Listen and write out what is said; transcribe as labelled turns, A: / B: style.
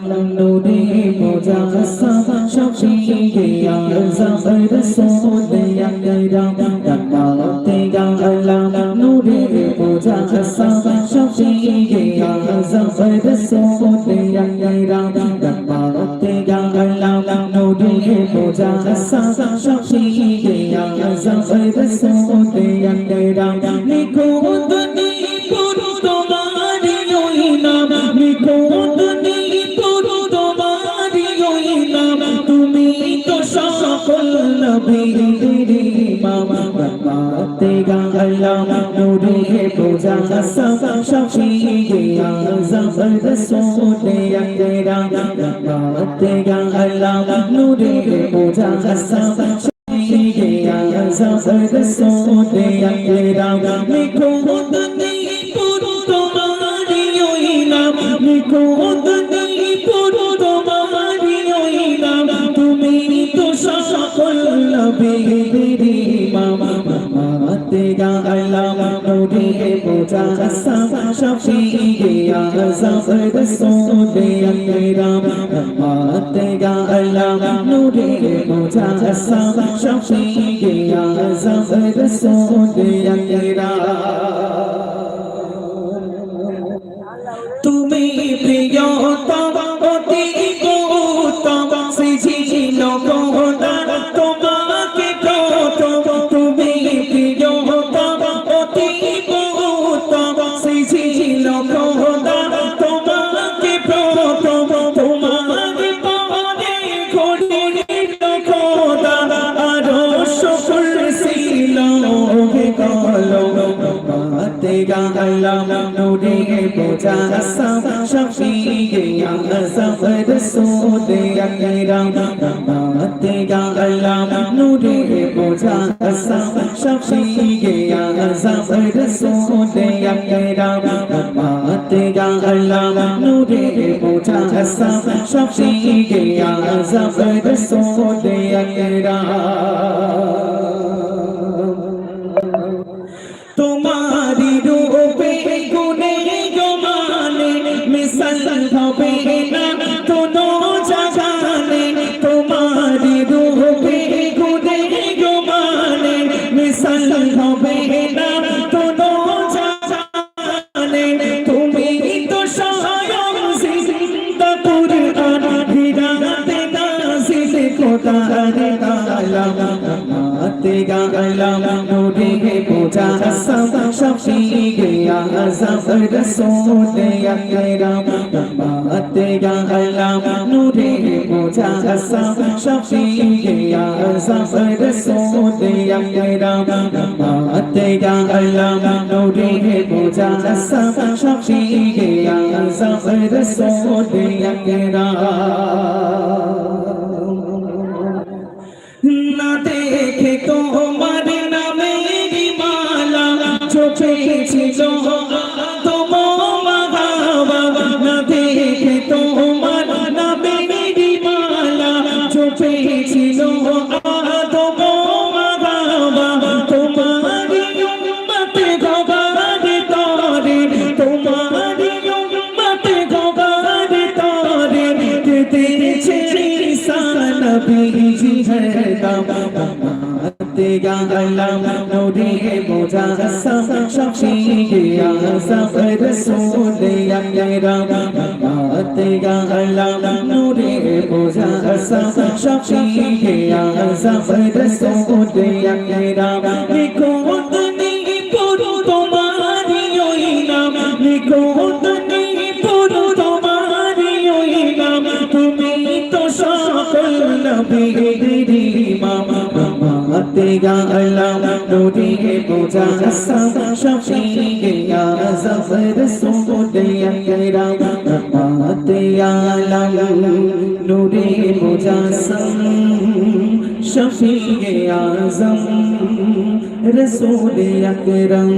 A: नूरे मुजस्सम शफीए आज़म रसूल अकरम तक़ाते या अल्लाह नूरे मुजस्सम शफीए आज़म रसूल अकरम तक़ाते या अल्लाह नूरे मुजस्सम शफीए आज़म रसूल अकरम लिखो दुनी पुरु तुम्हारी ओई नाम लिखो तेगा अल्लाह नूरे मुजस्सम शफीए आज़म रसूल अकरम तेगा अल्लाह नूरे मुजस्सम शफीए आज़म रसूल अकरम लिखो दुनी पुरु तुम्हारी ओई नाम लिखो दुनी पुरु तुम्हारी ओई नाम তুমি তো সকল নবীদের ইমাম তেগা আল্লাহ নূরে মুজস্সম শফীয়ে আযম রাসূল আকরাম তেগা আল্লাহ নূরে মুজস্সম শফীয়ে আযম রাসূল আকরাম তুমি প্রিয়তম অতি গৌতম সৃজিল খোদা তোমাকে প্রথম তুমি প্রিয়তম অতি গৌতম সৃজিল খোদা তোমাকে প্রথম তোমাকে পরে ঘটিল খোদা আরশ কুরসিল কলম তেগা আল্লাহ নূরে মুজস্সম শফীয়ে আযম রसूल अकरम तेगा अल्लाह नूरे मुजस्सम शफीए आज़म रसूल अकरम तेगा अल्लाह नूरे मुजस्सम शफीए आज़म रसूल अकरम तुम्हारी रूपे गुने जमाने मिसल भवे ना दोनों जहाने तुम्हारी रूपे गुने जमाने मिसल भवे ना दोनों जहाने तुम्ही तो स्वयं जिंदा कुरान हिदायत नाज़िल खुदार आलम तेगा अल्लाह नूरे मुजस्सम शफीए आज़म रसूल अकरम तेगा अल्लाह नूरे मुजस्सम शफीए आज़म रसूल अकरम तेगा अल्लाह नूरे मुजस्सम शफीए आज़म रसूल अकरम ना देखे তোমার নামের মালা চোখে ছিল তোম মাগাবা না দেখে তোমার নামের মালা চোখে ছিল তোম মাগাবা তোমার উম্মতে গবারে তরে তোমার উম্মতে গবারে তরে দিতেছে নবীজি হরদম तेगा अल्लाह नूरे मुजस्सम शफीए आज़म रसूल अकरम तेगा अल्लाह नूरे मुजस्सम शफीए आज़म रसूल अकरम लिखो दुनी पुरु तुम्हारी ओई नाम लिखो दुनी पुरु तुम्हारी ओई नाम তুমি তো সকল নবীদের ইমাম तेगा अल्लाह नूरे मुजस्सम शफीए आज़म रसूल अकरम तेगा अल्लाह नूरे मुजस्सम शफीए आज़म रसूल अकरम।